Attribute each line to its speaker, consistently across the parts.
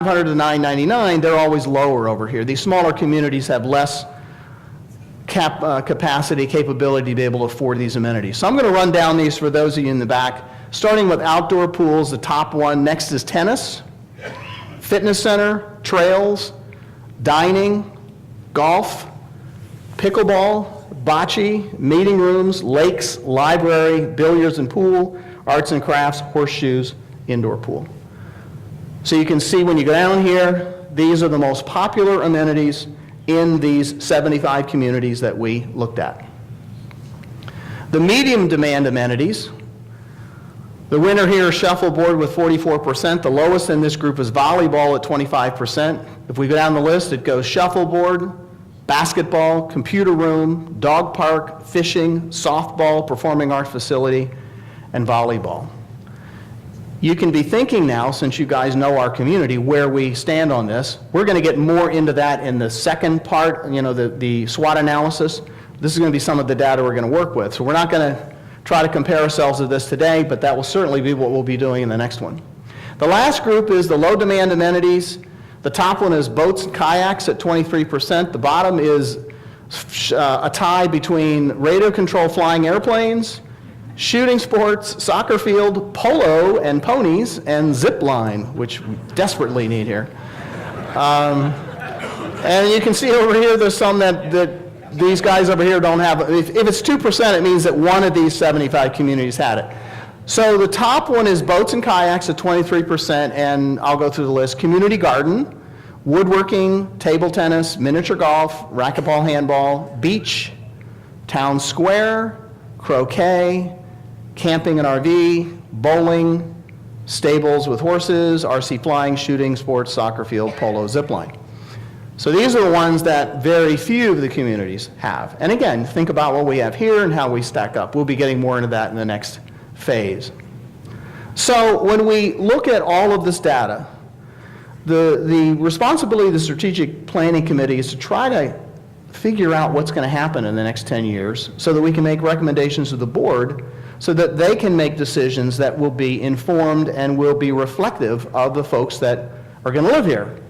Speaker 1: $500 to $999, they're always lower over here. These smaller communities have less capacity, capability to be able to afford these amenities. So I'm going to run down these for those of you in the back, starting with outdoor pools. The top one next is tennis, fitness center, trails, dining, golf, pickleball, bocce, meeting rooms, lakes, library, billiards and pool, arts and crafts, horseshoes, indoor pool. So you can see when you go down here, these are the most popular amenities in these 75 communities that we looked at. The medium demand amenities, the winner here is shuffleboard with 44%. The lowest in this group is volleyball at 25%. If we go down the list, it goes shuffleboard, basketball, computer room, dog park, fishing, softball, performing arts facility, and volleyball. You can be thinking now, since you guys know our community, where we stand on this. We're going to get more into that in the second part, the SWOT analysis. This is going to be some of the data we're going to work with. So we're not going to try to compare ourselves to this today, but that will certainly be what we'll be doing in the next one. The last group is the low demand amenities. The top one is boats and kayaks at 23%. The bottom is a tie between radio control flying airplanes, shooting sports, soccer field, polo and ponies, and zip line, which we desperately need here. And you can see over here there's some that these guys over here don't have. If it's 2%, it means that one of these 75 communities had it. So the top one is boats and kayaks at 23%, and I'll go through the list. Community garden, woodworking, table tennis, miniature golf, racquetball, handball, beach, town square, croquet, camping and RV, bowling, stables with horses, RC flying, shooting, sports, soccer field, polo, zip line. So these are the ones that very few of the communities have. And again, think about what we have here and how we stack up. We'll be getting more into that in the next phase. So when we look at all of this data, the responsibility of the Strategic Planning Committee is to try to figure out what's going to happen in the next 10 years so that we can make recommendations to the board so that they can make decisions that will be informed and will be reflective of the folks that are going to live here,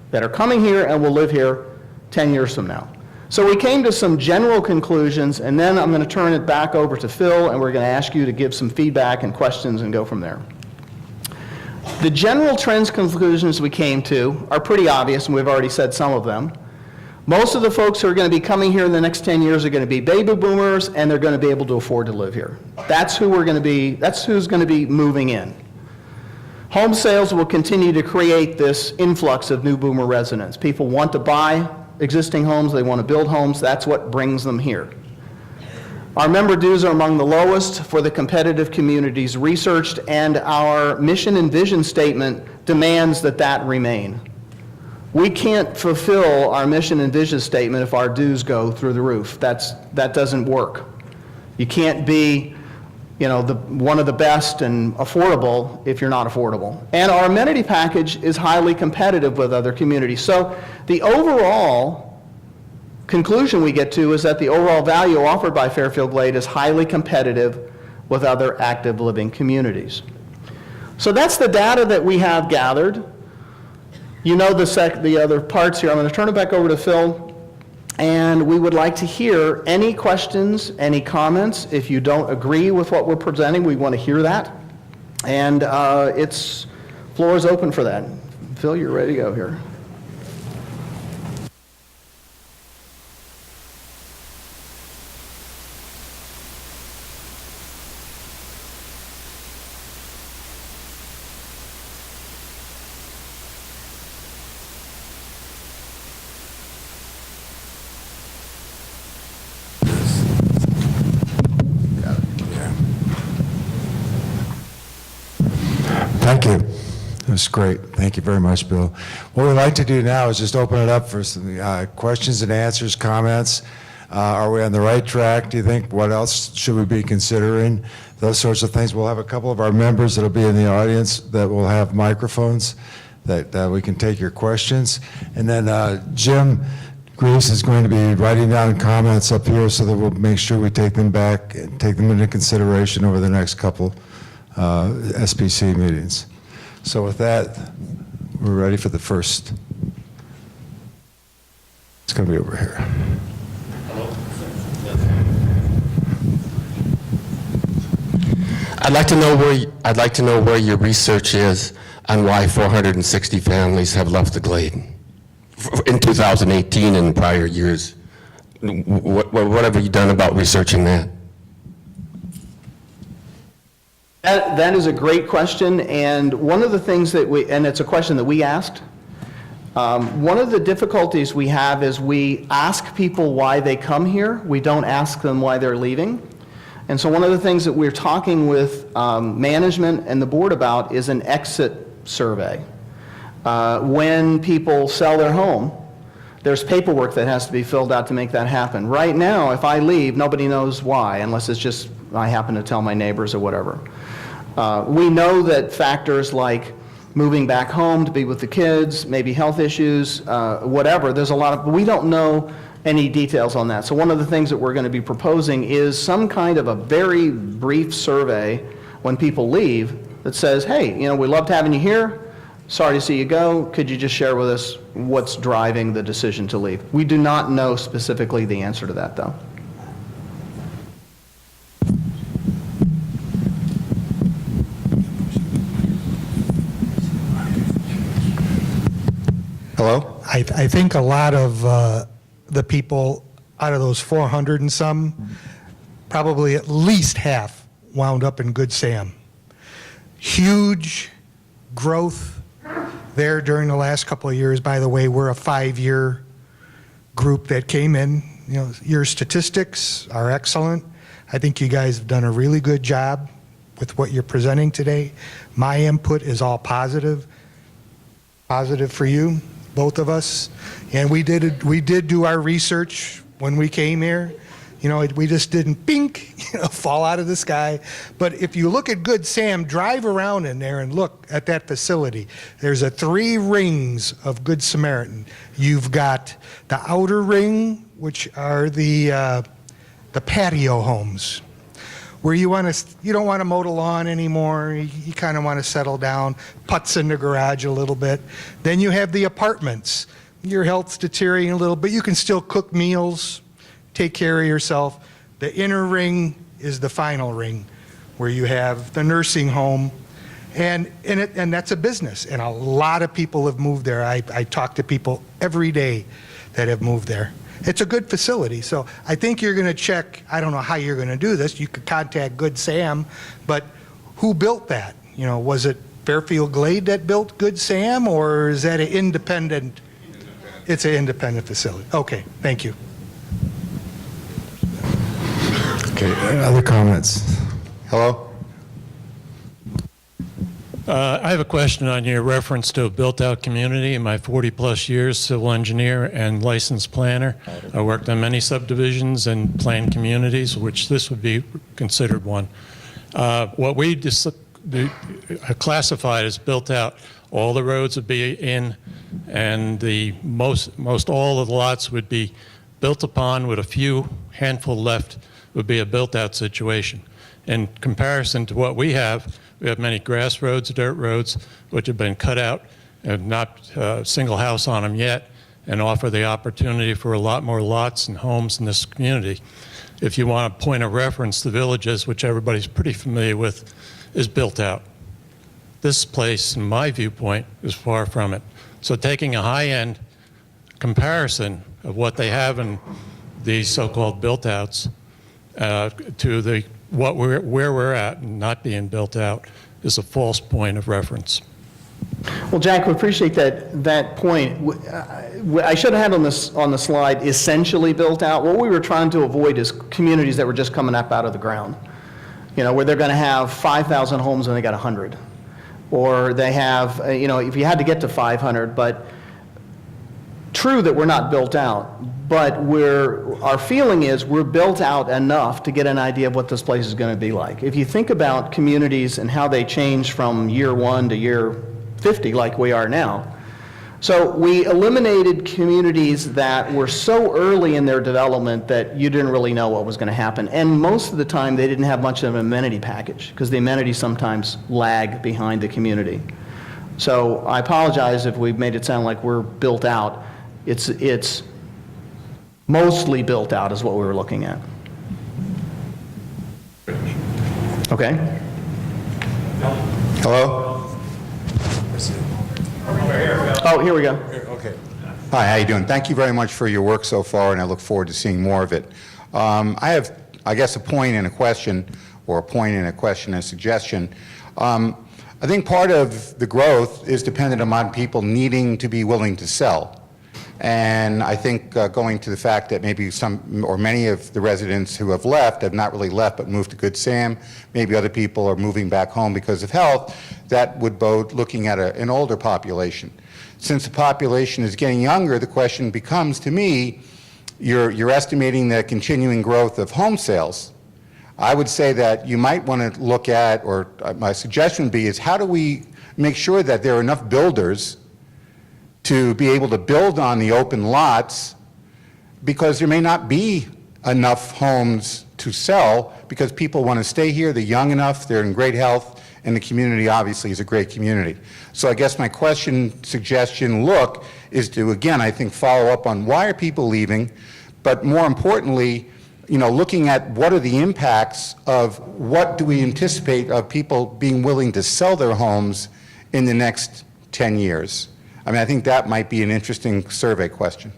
Speaker 1: that are coming here and will live here 10 years from now. So we came to some general conclusions, and then I'm going to turn it back over to Phil, and we're going to ask you to give some feedback and questions and go from there. The general trends conclusions we came to are pretty obvious, and we've already said some of them. Most of the folks who are going to be coming here in the next 10 years are going to be baby boomers, and they're going to be able to afford to live here. That's who we're going to be, that's who's going to be moving in. Home sales will continue to create this influx of new boomer residents. People want to buy existing homes, they want to build homes, that's what brings them here. Our member dues are among the lowest for the competitive communities researched, and our mission and vision statement demands that that remain. We can't fulfill our mission and vision statement if our dues go through the roof. That doesn't work. You can't be, one of the best and affordable if you're not affordable. And our amenity package is highly competitive with other communities. So the overall conclusion we get to is that the overall value offered by Fairfield Glade is highly competitive with other active living communities. So that's the data that we have gathered. You know the other parts here. I'm going to turn it back over to Phil, and we would like to hear any questions, any comments. If you don't agree with what we're presenting, we want to hear that. And floor is open for that. Phil, you're ready to go here.
Speaker 2: Thank you. That was great. Thank you very much, Bill. What we'd like to do now is just open it up for some questions and answers, comments. Are we on the right track, do you think? What else should we be considering? Those sorts of things. We'll have a couple of our members that will be in the audience that will have microphones that we can take your questions. And then Jim Greaves is going to be writing down comments up here so that we'll make sure we take them back and take them into consideration over the next couple SPC meetings. So with that, we're ready for the first. It's going to be over here.
Speaker 3: I'd like to know where your research is on why 460 families have left the Glade in 2018 and prior years. What have you done about researching that?
Speaker 1: That is a great question, and one of the things that and it's a question that we asked. One of the difficulties we have is we ask people why they come here. We don't ask them why they're leaving. And so one of the things that we're talking with management and the board about is an exit survey. When people sell their home, there's paperwork that has to be filled out to make that happen. Right now, if I leave, nobody knows why, unless it's just I happen to tell my neighbors or whatever. We know that factors like moving back home to be with the kids, maybe health issues, whatever, there's a lot of, we don't know any details on that. So one of the things that we're going to be proposing is some kind of a very brief survey when people leave that says, hey, you know, we loved having you here. Sorry to see you go. Could you just share with us what's driving the decision to leave? We do not know specifically the answer to that, though.
Speaker 2: Hello?
Speaker 4: I think a lot of the people out of those 400 and some, probably at least half wound up in Good Sam. Huge growth there during the last couple of years. By the way, we're a 5-year group that came in. You know, your statistics are excellent. I think you guys have done a really good job with what you're presenting today. My input is all positive for you, both of us. And we did do our research when we came here. You know, we just didn't bink, fall out of the sky. But if you look at Good Sam, drive around in there and look at that facility. There's 3 rings of Good Samaritan. You've got the outer ring, which are the patio homes, where you don't want to mow the lawn anymore. You kind of want to settle down, putz in the garage a little bit. Then you have the apartments. Your health's deteriorating a little, but you can still cook meals, take care of yourself. The inner ring is the final ring, where you have the nursing home, and that's a business. And a lot of people have moved there. I talk to people every day that have moved there. It's a good facility. So I think you're going to check. I don't know how you're going to do this. You could contact Good Sam, but who built that? You know, was it Fairfield Glade that built Good Sam, or is that an independent? It's an independent facility. Okay, thank you.
Speaker 2: Okay, other comments? Hello?
Speaker 5: I have a question on your reference to a built-out community. In my 40-plus years, civil engineer and licensed planner, I worked on many subdivisions and planned communities, which this would be considered one. What we classified as built-out, all the roads would be in, and the most all of the lots would be built upon, with a few handful left would be a built-out situation. In comparison to what we have many grass roads, dirt roads, which have been cut out and not a single house on them yet, and offer the opportunity for a lot more lots and homes in this community. If you want a point of reference, the Villages, which everybody's pretty familiar with, is built out. This place, in my viewpoint, is far from it. So taking a high-end comparison of what they have in these so-called built-outs to where we're at and not being built out is a false point of reference.
Speaker 1: Well, Jack, we appreciate that point. I should have had on the slide essentially built out. What we were trying to avoid is communities that were just coming up out of the ground. You know, where they're going to have 5,000 homes and they got 100. Or they have, you know, if you had to get to 500, but true that we're not built out, but our feeling is we're built out enough to get an idea of what this place is going to be like. If you think about communities and how they change from year 1 to year 50 like we are now. So we eliminated communities that were so early in their development that you didn't really know what was going to happen. And most of the time they didn't have much of an amenity package because the amenities sometimes lag behind the community. So I apologize if we've made it sound like we're built out. It's mostly built out is what we were looking at. Okay?
Speaker 6: Hello?
Speaker 1: Oh, here we go.
Speaker 6: Okay. Hi, how you doing? Thank you very much for your work so far, and I look forward to seeing more of it. I have, I guess, a point and a question, or a point and a question and a suggestion. I think part of the growth is dependent upon people needing to be willing to sell. And I think going to the fact that maybe some or many of the residents who have left have not really left but moved to Good Sam, maybe other people are moving back home because of health, that would bode looking at an older population. Since the population is getting younger, the question becomes to me, you're estimating the continuing growth of home sales. I would say that you might want to look at, or my suggestion would be, is how do we make sure that there are enough builders to be able to build on the open lots, because there may not be enough homes to sell because people want to stay here, they're young enough, they're in great health, and the community obviously is a great community. So I guess my question, suggestion, look, is to, again, I think follow up on why are people leaving, but more importantly, you know, looking at what are the impacts of what do we anticipate of people being willing to sell their homes in the next 10 years. I mean, I think that might be an interesting survey question.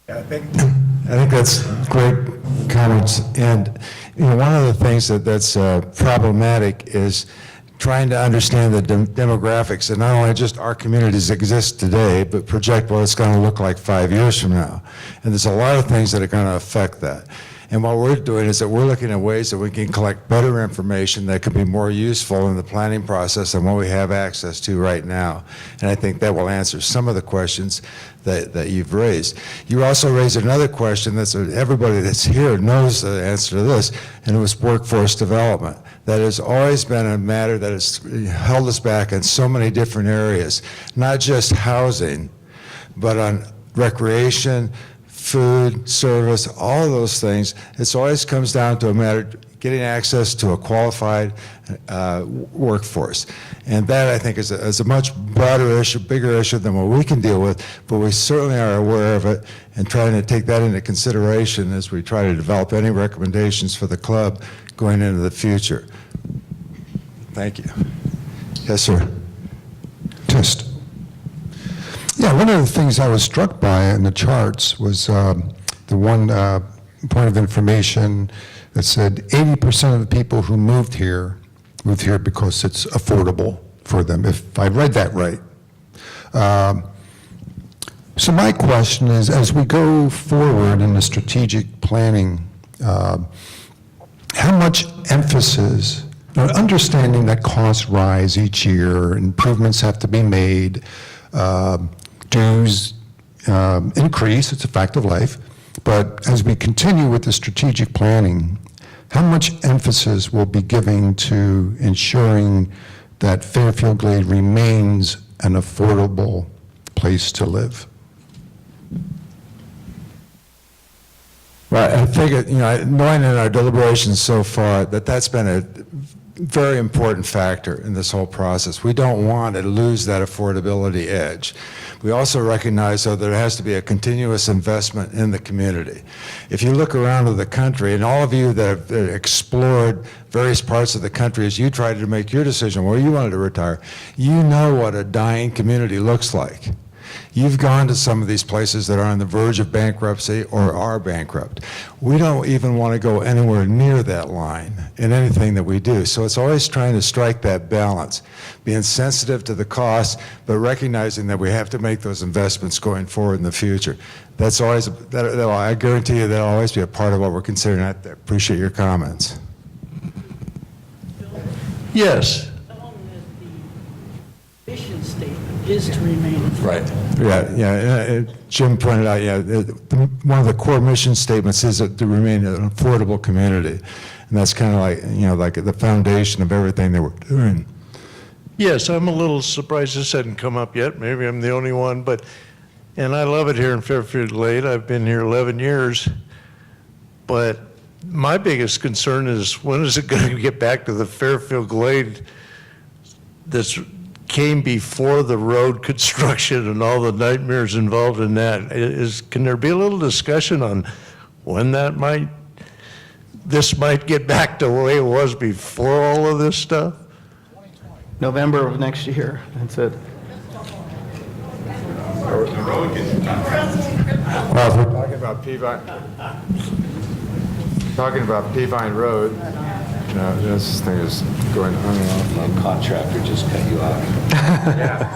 Speaker 2: I think that's great comments. And you know, one of the things that's problematic is trying to understand the demographics, and not only just our communities exist today, but project what it's going to look like 5 years from now. And there's a lot of things that are going to affect that. And what we're doing is that we're looking at ways that we can collect better information that could be more useful in the planning process than what we have access to right now. And I think that will answer some of the questions that you've raised. You also raised another question that's everybody that's here knows the answer to this, and it was workforce development. That has always been a matter that has held us back in so many different areas, not just housing, but on recreation, food, service, all of those things. It always comes down to a matter of getting access to a qualified workforce. And that, I think, is a much broader issue, bigger issue than what we can deal with, but we certainly are aware of it and trying to take that into consideration as we try to develop any recommendations for the club going into the future. Thank you. Yes, sir.
Speaker 7: Just, yeah, one of the things I was struck by in the charts was the one point of information that said 80% of the people who moved here because it's affordable for them, if I read that right. So my question is, as we go forward in the strategic planning, how much emphasis, understanding that costs rise each year, improvements have to be made, dues increase, it's a fact of life, but as we continue with the strategic planning, how much emphasis will be given to ensuring that Fairfield Glade remains an affordable place to live?
Speaker 2: Well, I think, knowing in our deliberations so far that that's been a very important factor in this whole process. We don't want to lose that affordability edge. We also recognize, though, that there has to be a continuous investment in the community. If you look around the country, and all of you that have explored various parts of the country as you tried to make your decision where you wanted to retire, you know what a dying community looks like. You've gone to some of these places that are on the verge of bankruptcy or are bankrupt. We don't even want to go anywhere near that line in anything that we do. So it's always trying to strike that balance, being sensitive to the costs, but recognizing that we have to make those investments going forward in the future. That's always, I guarantee you that'll always be a part of what we're considering. I appreciate your comments.
Speaker 5: Yes.
Speaker 8: The mission statement is to remain affordable.
Speaker 2: Right. Yeah. Jim pointed out, one of the core mission statements is to remain an affordable community. And that's kind of like, the foundation of everything that we're doing.
Speaker 5: Yes, I'm a little surprised this hadn't come up yet. Maybe I'm the only one, and I love it here in Fairfield Glade. I've been here 11 years. But my biggest concern is, when is it going to get back to the Fairfield Glade that's
Speaker 9: came before the road construction and all the nightmares involved in that. Can there be a little discussion on when this might get back to the way it was before all of this stuff?
Speaker 1: November of next year, that's it.
Speaker 2: Well, if we're talking about Peavine Road, this thing is going on and off.
Speaker 10: Contractor just cut you off.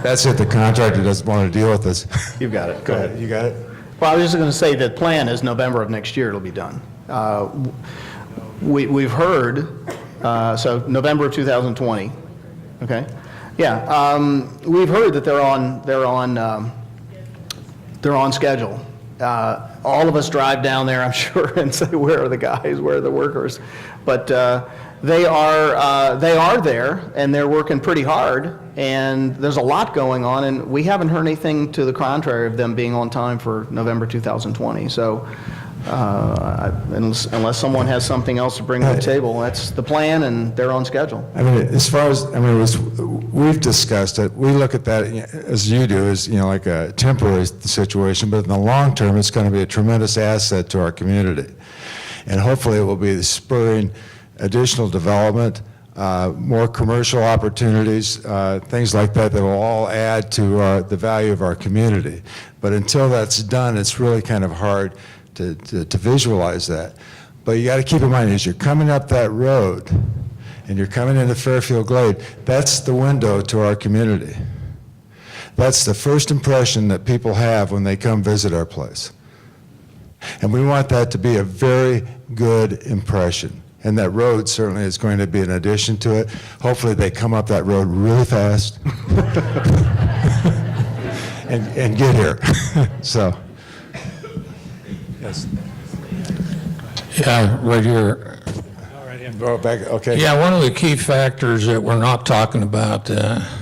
Speaker 2: That's it, the contractor doesn't want to deal with this.
Speaker 1: You've got it, go ahead.
Speaker 2: You got it?
Speaker 1: Well, I was just going to say the plan is November of next year it'll be done. We've heard, so November of 2020, okay? Yeah, we've heard that they're on schedule. All of us drive down there, I'm sure, and say, where are the guys, where are the workers? But they are there, and they're working pretty hard, and there's a lot going on, and we haven't heard anything to the contrary of them being on time for November 2020. So unless someone has something else to bring to the table, that's the plan, and they're on schedule.
Speaker 2: I mean, as far as, we've discussed it, we look at that as you do, as, like a temporary situation, but in the long term, it's going to be a tremendous asset to our community. And hopefully it will be spurring additional development, more commercial opportunities, things like that that will all add to the value of our community. But until that's done, it's really kind of hard to visualize that. But you got to keep in mind, as you're coming up that road and you're coming into Fairfield Glade, that's the window to our community. That's the first impression that people have when they come visit our place. And we want that to be a very good impression. And that road certainly is going to be an addition to it. Hopefully they come up that road really fast and get here. So, yes.
Speaker 11: Yeah, right here.
Speaker 2: Go back, okay.
Speaker 11: Yeah, one of the key factors that we're not talking about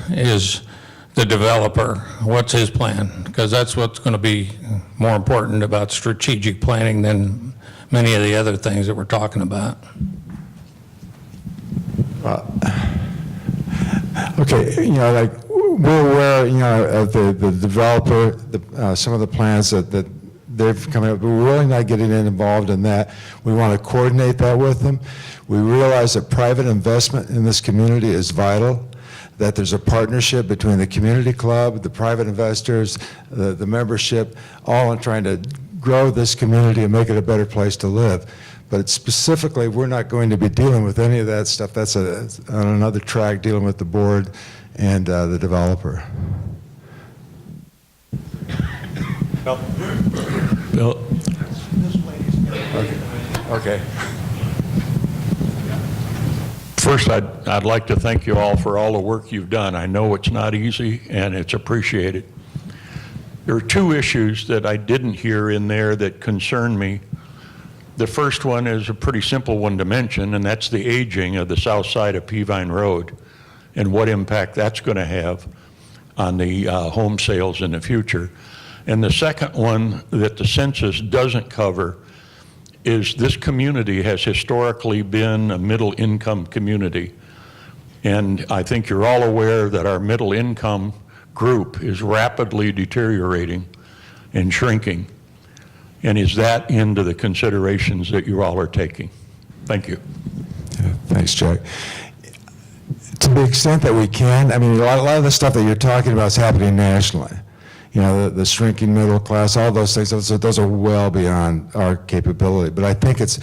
Speaker 11: is the developer. What's his plan? Because that's what's going to be more important about strategic planning than many of the other things that we're talking about.
Speaker 2: Okay, like we're aware, of the developer, some of the plans that they've come up, but we're really not getting involved in that. We want to coordinate that with them. We realize that private investment in this community is vital, that there's a partnership between the community club, the private investors, the membership, all in trying to grow this community and make it a better place to live. But specifically, we're not going to be dealing with any of that stuff. That's on another track, dealing with the board and the developer.
Speaker 5: Bill?
Speaker 2: Okay.
Speaker 5: First, I'd like to thank you all for all the work you've done. I know it's not easy, and it's appreciated. There are two issues that I didn't hear in there that concern me. The first one is a pretty simple one to mention, and that's the aging of the south side of Peavine Road and what impact that's going to have on the home sales in the future. And the second one that the census doesn't cover is this community has historically been a middle-income community. And I think you're all aware that our middle-income group is rapidly deteriorating and shrinking. And is that into the considerations that you all are taking? Thank you.
Speaker 2: Yeah, thanks, Jack. To the extent that we can, a lot of the stuff that you're talking about is happening nationally. The shrinking middle class, all those things, those are well beyond our capability. But I think it's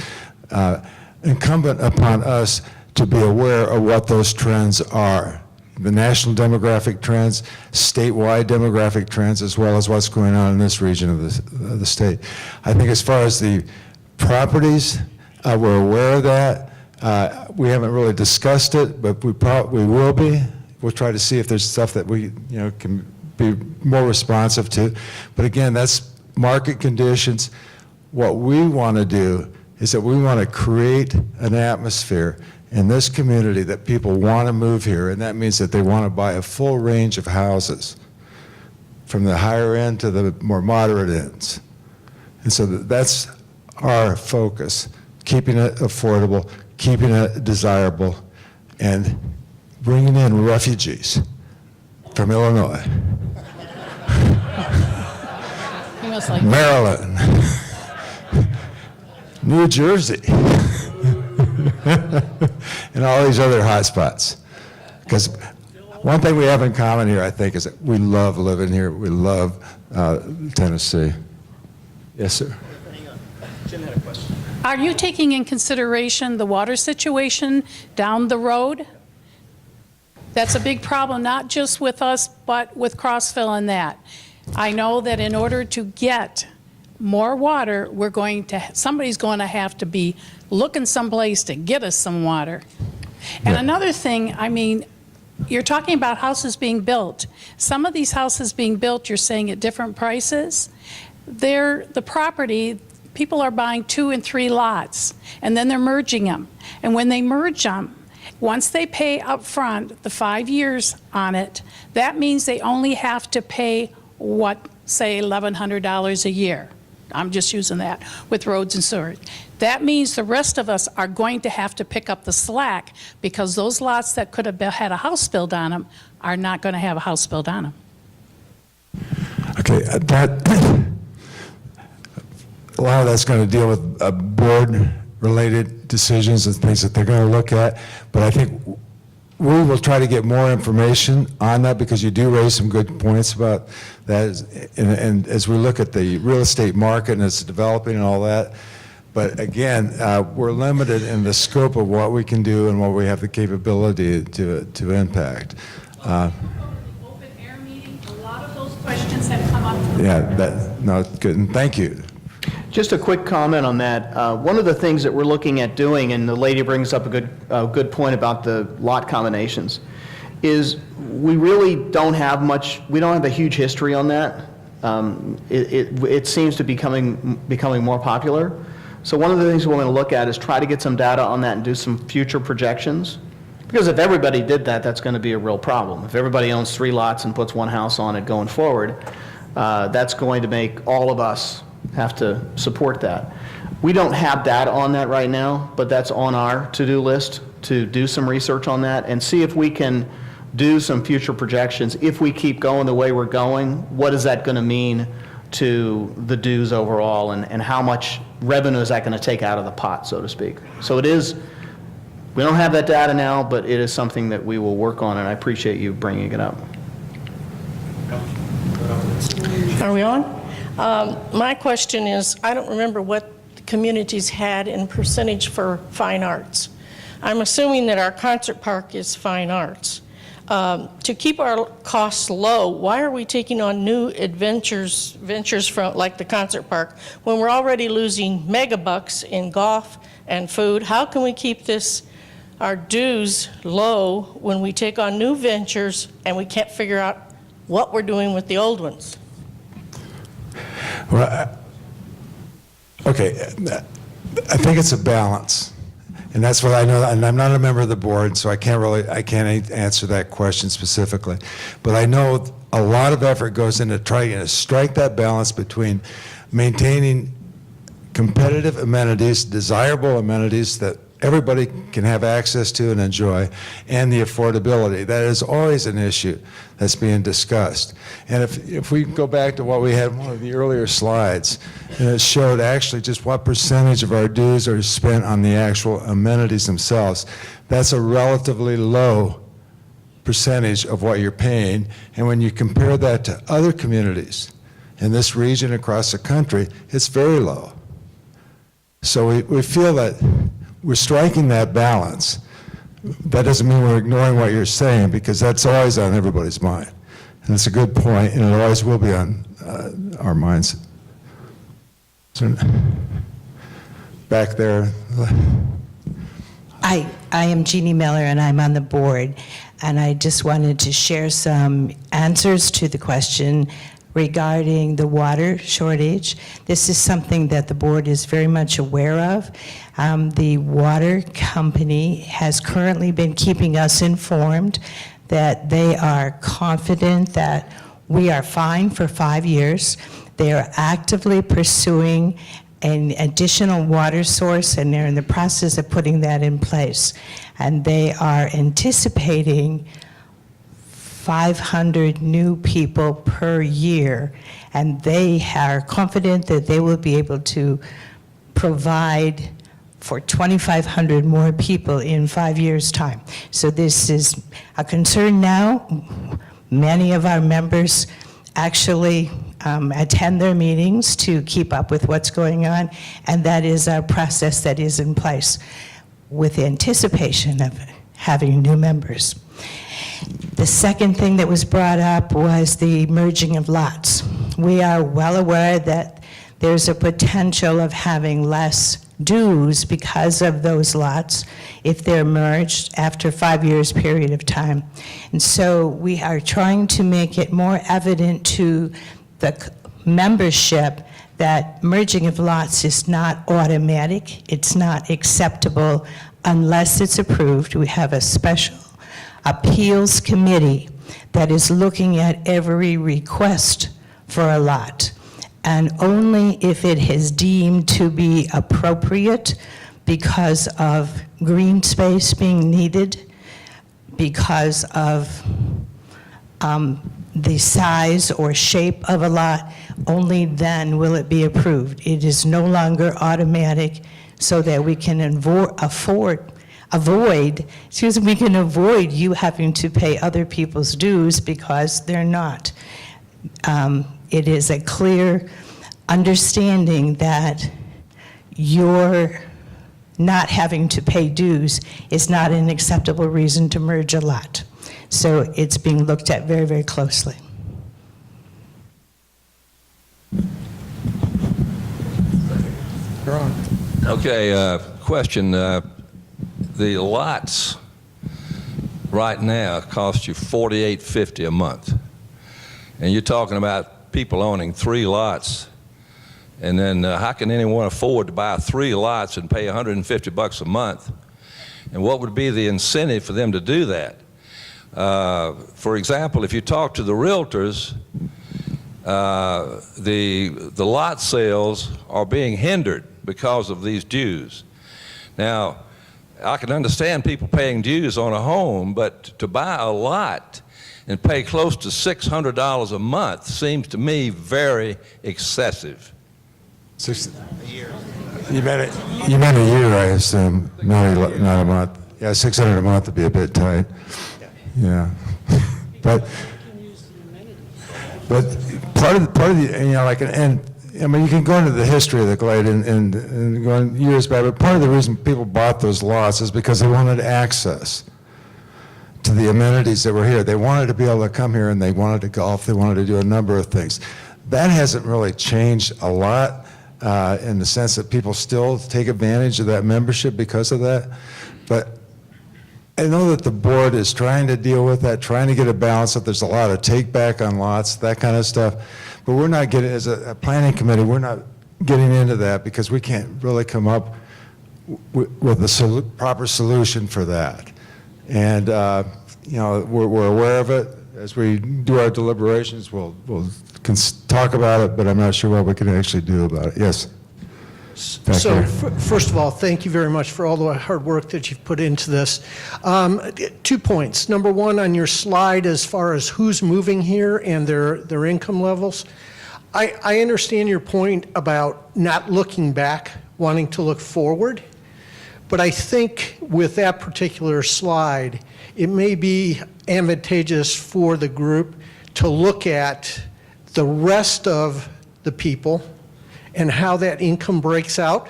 Speaker 2: incumbent upon us to be aware of what those trends are. The national demographic trends, statewide demographic trends, as well as what's going on in this region of the state. I think as far as the properties, we're aware of that. We haven't really discussed it, but we will be. We'll try to see if there's stuff that we can be more responsive to. But again, that's market conditions. What we want to do is that we want to create an atmosphere in this community that people want to move here, and that means that they want to buy a full range of houses, from the higher end to the more moderate ends. And so that's our focus, keeping it affordable, keeping it desirable, and bringing in refugees from Illinois,
Speaker 8: He must like
Speaker 2: Maryland, New Jersey, and all these other hot spots. Because one thing we have in common here, I think, is that we love living here. We love Tennessee. Yes, sir.
Speaker 1: Jim had a question.
Speaker 8: Are you taking in consideration the water situation down the road? That's a big problem, not just with us, but with Crossville and that. I know that in order to get more water, somebody's going to have to be looking someplace to get us some water. And another thing, I mean, you're talking about houses being built. Some of these houses being built, you're saying at different prices. The property, people are buying 2 and 3 lots, and then they're merging them. And when they merge them, once they pay up front the 5 years on it, that means they only have to pay say $1,100 a year. I'm just using that with roads and sewer. That means the rest of us are going to have to pick up the slack because those lots that could have had a house built on them are not going to have a house built on them.
Speaker 2: Okay, a lot of that's going to deal with board-related decisions and things that they're going to look at, but I think we will try to get more information on that because you do raise some good points about that, and as we look at the real estate market and it's developing and all that. But again, we're limited in the scope of what we can do and what we have the capability to impact.
Speaker 8: Open air meeting, a lot of those questions have come up.
Speaker 2: Yeah, no, good, and thank you.
Speaker 1: Just a quick comment on that. One of the things that we're looking at doing, and the lady brings up a good point about the lot combinations, is we really don't have a huge history on that. It seems to be becoming more popular. So one of the things we want to look at is try to get some data on that and do some future projections. Because if everybody did that, that's going to be a real problem. If everybody owns 3 lots and puts 1 house on it going forward, that's going to make all of us have to support that. We don't have data on that right now, but that's on our to-do list to do some research on that and see if we can do some future projections. If we keep going the way we're going, what is that going to mean to the dues overall, and how much revenue is that going to take out of the pot, so to speak? So it is, we don't have that data now, but it is something that we will work on, and I appreciate you bringing it up.
Speaker 12: Are we on? My question is, I don't remember what the communities had in percentage for fine arts. I'm assuming that our concert park is fine arts. To keep our costs low, why are we taking on new ventures from like the concert park when we're already losing megabucks in golf and food? How can we keep our dues low when we take on new ventures and we can't figure out what we're doing with the old ones?
Speaker 2: Well, okay, I think it's a balance. And that's what I know, and I'm not a member of the board, so I can't answer that question specifically. But I know a lot of effort goes into trying to strike that balance between maintaining competitive amenities, desirable amenities that everybody can have access to and enjoy, and the affordability. That is always an issue that's being discussed. And if we go back to what we had in one of the earlier slides, and it showed actually just what percentage of our dues are spent on the actual amenities themselves, that's a relatively low percentage of what you're paying. And when you compare that to other communities in this region across the country, it's very low. So we feel that we're striking that balance. That doesn't mean we're ignoring what you're saying, because that's always on everybody's mind. And it's a good point, and it always will be on our minds. So, back there.
Speaker 13: I am Jeannie Miller, and I'm on the board. And I just wanted to share some answers to the question regarding the water shortage. This is something that the board is very much aware of. The water company has currently been keeping us informed that they are confident that we are fine for 5 years. They are actively pursuing an additional water source, and they're in the process of putting that in place. And they are anticipating 500 new people per year, and they are confident that they will be able to provide for 2,500 more people in 5 years' time. So this is a concern now. Many of our members actually attend their meetings to keep up with what's going on, and that is our process that is in place with anticipation of having new members. The second thing that was brought up was the merging of lots. We are well aware that there's a potential of having less dues because of those lots if they're merged after 5 years period of time. And so we are trying to make it more evident to the membership that merging of lots is not automatic, it's not acceptable unless it's approved. We have a special appeals committee that is looking at every request for a lot. And only if it is deemed to be appropriate because of green space being needed, because of the size or shape of a lot, only then will it be approved. It is no longer automatic, so that we can we can avoid you having to pay other people's dues because they're not. It is a clear understanding that your not having to pay dues is not an acceptable reason to merge a lot. So it's being looked at very, very closely.
Speaker 10: Okay, question. The lots right now cost you $48.50 a month. And you're talking about people owning 3 lots. And then how can anyone afford to buy 3 lots and pay $150 a month? And what would be the incentive for them to do that? For example, if you talk to the realtors, the lot sales are being hindered because of these dues. Now, I can understand people paying dues on a home, but to buy a lot and pay close to $600 a month seems to me very excessive.
Speaker 2: You meant a year, I assume, not a month. Yeah, $600 a month would be a bit tight. Yeah. But part of the, you know, like, and I mean, you can go into the history of the Glade and go in years back, but part of the reason people bought those lots is because they wanted access to the amenities that were here. They wanted to be able to come here, and they wanted to golf, they wanted to do a number of things. That hasn't really changed a lot in the sense that people still take advantage of that membership because of that. But I know that the board is trying to deal with that, trying to get a balance, that there's a lot of take back on lots, that kind of stuff. But we're not getting, as a planning committee, we're not getting into that because we can't really come up with a proper solution for that. And, you know, we're aware of it. As we do our deliberations, we'll talk about it, but I'm not sure what we can actually do about it. Yes? Back
Speaker 14: So,
Speaker 2: there.
Speaker 14: first of all, thank you very much for all the hard work that you've put into this. 2 points. Number one, on your slide, as far as who's moving here and their income levels, I understand your point about not looking back, wanting to look forward. But I think with that particular slide, it may be advantageous for the group to look at the rest of the people and how that income breaks out,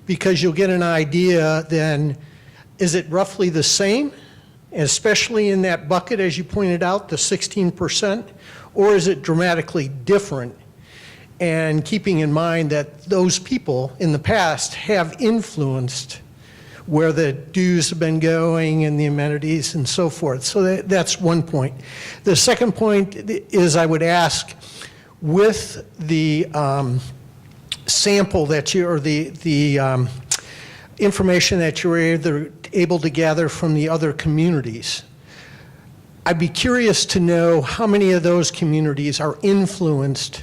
Speaker 14: because you'll get an idea then, is it roughly the same, especially in that bucket, as you pointed out, the 16%, or is it dramatically different? And keeping in mind that those people in the past have influenced where the dues have been going and the amenities and so forth. So that's one point. The second point is, I would ask, with the sample that you, or the information that you were able to gather from the other communities, I'd be curious to know how many of those communities are influenced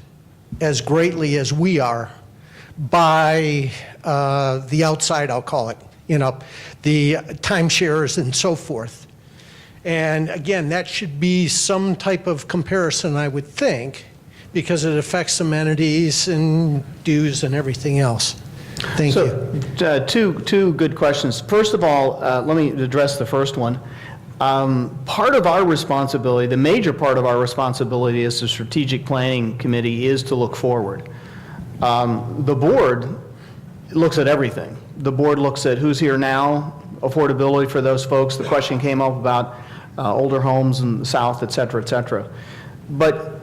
Speaker 14: as greatly as we are by the outside, I'll call it, you know, the timeshares and so forth. And again, that should be some type of comparison, I would think, because it affects amenities and dues and everything else. Thank you.
Speaker 1: So, two good questions. First of all, let me address the first one. Part of our responsibility, the major part of our responsibility as the Strategic Planning Committee is to look forward. The board looks at everything. The board looks at who's here now, affordability for those folks. The question came up about older homes in the south, et cetera, et cetera. But